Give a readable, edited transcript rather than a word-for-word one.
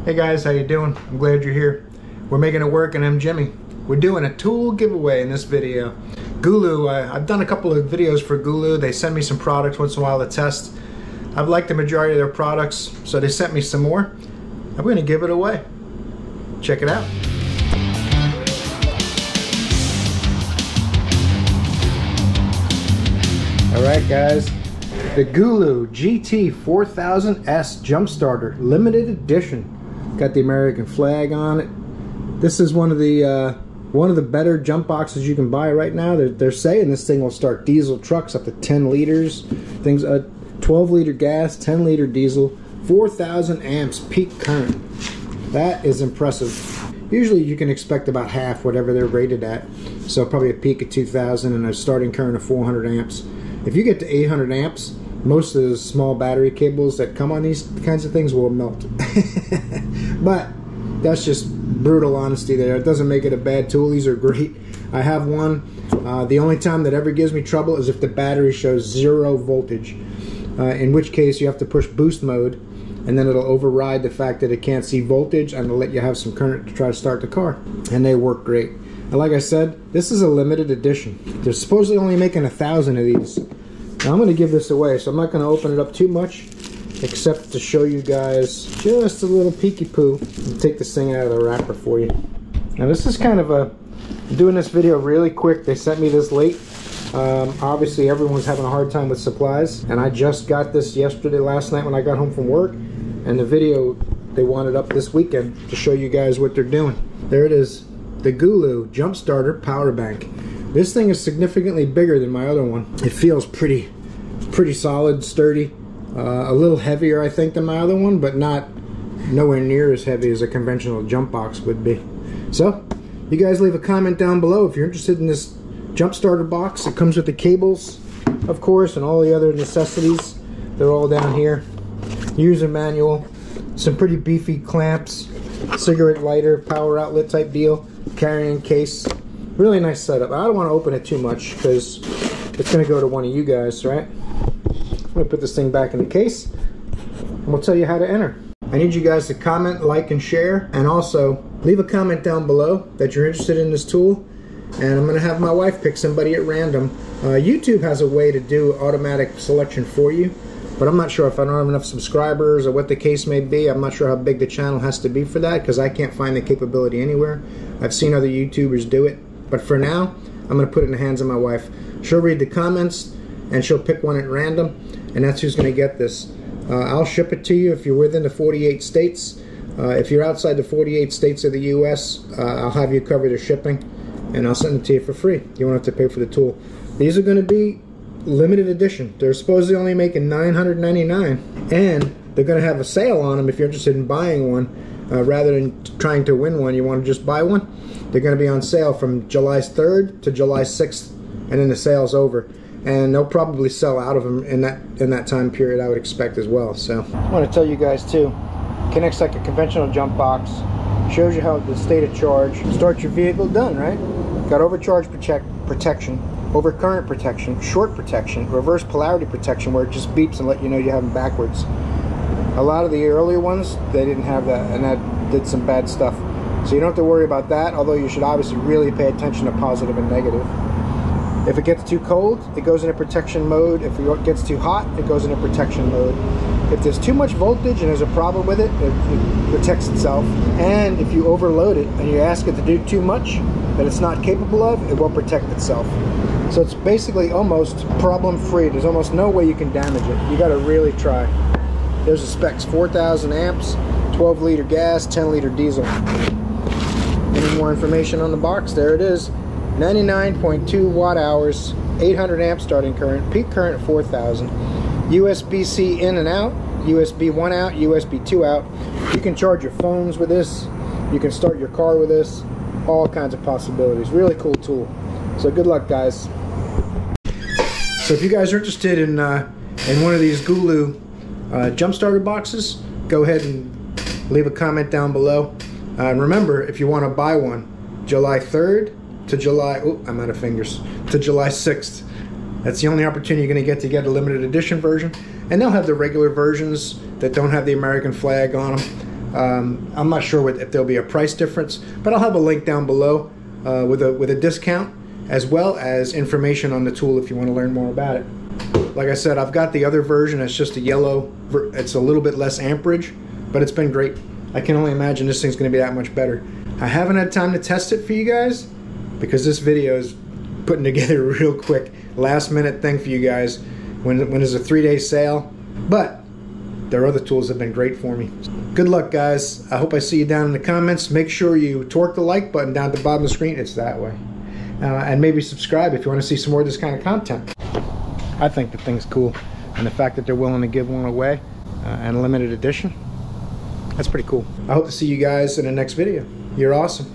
Hey guys, how you doing? I'm glad you're here. We're making it work and I'm Jimmy. We're doing a tool giveaway in this video. GOOLOO, I've done a couple of videos for GOOLOO. They send me some products once in a while to test. I've liked the majority of their products, so they sent me some more. I'm going to give it away. Check it out. Alright guys, the GOOLOO GT4000S Jump Starter Limited Edition. Got the American flag on it. This is one of the better jump boxes you can buy right now. They're saying this thing will start diesel trucks up to 10 liters. 12 liter gas, 10 liter diesel, 4,000 amps peak current. That is impressive. Usually you can expect about half whatever they're rated at. So probably a peak of 2,000 and a starting current of 400 amps. If you get to 800 amps, most of the small battery cables that come on these kinds of things will melt. But that's just brutal honesty there. It doesn't make it a bad tool. These are great. I have one. The only time that ever gives me trouble is if the battery shows 0 voltage. In which case you have to push boost mode, and then it'll override the fact that it can't see voltage, and it'll let you have some current to try to start the car. And they work great. And like I said, this is a limited edition. They're supposedly only making 1,000 of these. Now I'm going to give this away, so I'm not going to open it up too much, except to show you guys just a little peeky poo and take this thing out of the wrapper for you. Now this is kind of I'm doing this video really quick. They sent me this late. Obviously everyone's having a hard time with supplies, and I just got this last night when I got home from work, and the video they wanted up this weekend to show you guys what they're doing. There it is, the GOOLOO Jump Starter Power Bank. This thing is significantly bigger than my other one. It feels pretty solid, sturdy, a little heavier I think than my other one, but nowhere near as heavy as a conventional jump box would be. So you guys leave a comment down below if you're interested in this jump starter box. It comes with the cables, of course, and all the other necessities. They're all down here. User manual, some pretty beefy clamps, cigarette lighter, power outlet type deal, carrying case. Really nice setup. I don't want to open it too much because it's going to go to one of you guys, right? I'm going to put this thing back in the case, and we'll tell you how to enter. I need you guys to comment, like, and share, and also leave a comment down below that you're interested in this tool. And I'm going to have my wife pick somebody at random. YouTube has a way to do automatic selection for you, but I'm not sure if I don't have enough subscribers or what the case may be. I'm not sure how big the channel has to be for that, because I can't find the capability anywhere. I've seen other YouTubers do it, but for now, I'm going to put it in the hands of my wife. She'll read the comments, and she'll pick one at random, and that's who's going to get this. I'll ship it to you if you're within the 48 states. If you're outside the 48 states of the US, I'll have you cover the shipping, and I'll send it to you for free. You won't have to pay for the tool. These are going to be limited edition. They're supposedly only making $999, and they're going to have a sale on them if you're interested in buying one. Rather than trying to win one, you want to just buy one. They're going to be on sale from July 3rd to July 6th, and then the sale's over. And they'll probably sell out of them in that time period, I would expect as well. So I want to tell you guys too, connects like a conventional jump box. Shows you how the state of charge. Start your vehicle, done, right? Got overcharge protection, overcurrent protection, short protection, reverse polarity protection, where it just beeps and let you know you have them backwards. A lot of the earlier ones, they didn't have that, and that did some bad stuff. So you don't have to worry about that, although you should obviously really pay attention to positive and negative. If it gets too cold, it goes into protection mode. If it gets too hot, it goes into protection mode. If there's too much voltage and there's a problem with it, it protects itself. And if you overload it and you ask it to do too much that it's not capable of, it will protect itself. So it's basically almost problem-free. There's almost no way you can damage it. You gotta really try. There's the specs: 4,000 amps, 12 liter gas, 10 liter diesel. Any more information on the box? There it is. 99.2 watt hours, 800 amp starting current, peak current 4,000. USB-C in and out, USB 1 out, USB 2 out. You can charge your phones with this. You can start your car with this. All kinds of possibilities. Really cool tool. So good luck, guys. So if you guys are interested in one of these GOOLOO jump starter boxes, go ahead and leave a comment down below. And remember, if you want to buy one, July 3rd to July, I'm out of fingers, to July 6th. That's the only opportunity you're going to get a limited edition version. And they'll have the regular versions that don't have the American flag on them. I'm not sure if there'll be a price difference, but I'll have a link down below with a discount, as well as information on the tool if you want to learn more about it. Like I said, I've got the other version. It's just a yellow. It's a little bit less amperage, but it's been great. I can only imagine this thing's going to be that much better. I haven't had time to test it for you guys because this video is putting together real quick, last minute thing for you guys when there's a 3-day sale. But their other tools have been great for me. Good luck, guys. I hope I see you down in the comments. Make sure you torque the like button down at the bottom of the screen. It's that way. And maybe subscribe if you want to see some more of this kind of content. I think the thing's cool, and the fact that they're willing to give one away and a limited edition, that's pretty cool. I hope to see you guys in the next video. You're awesome.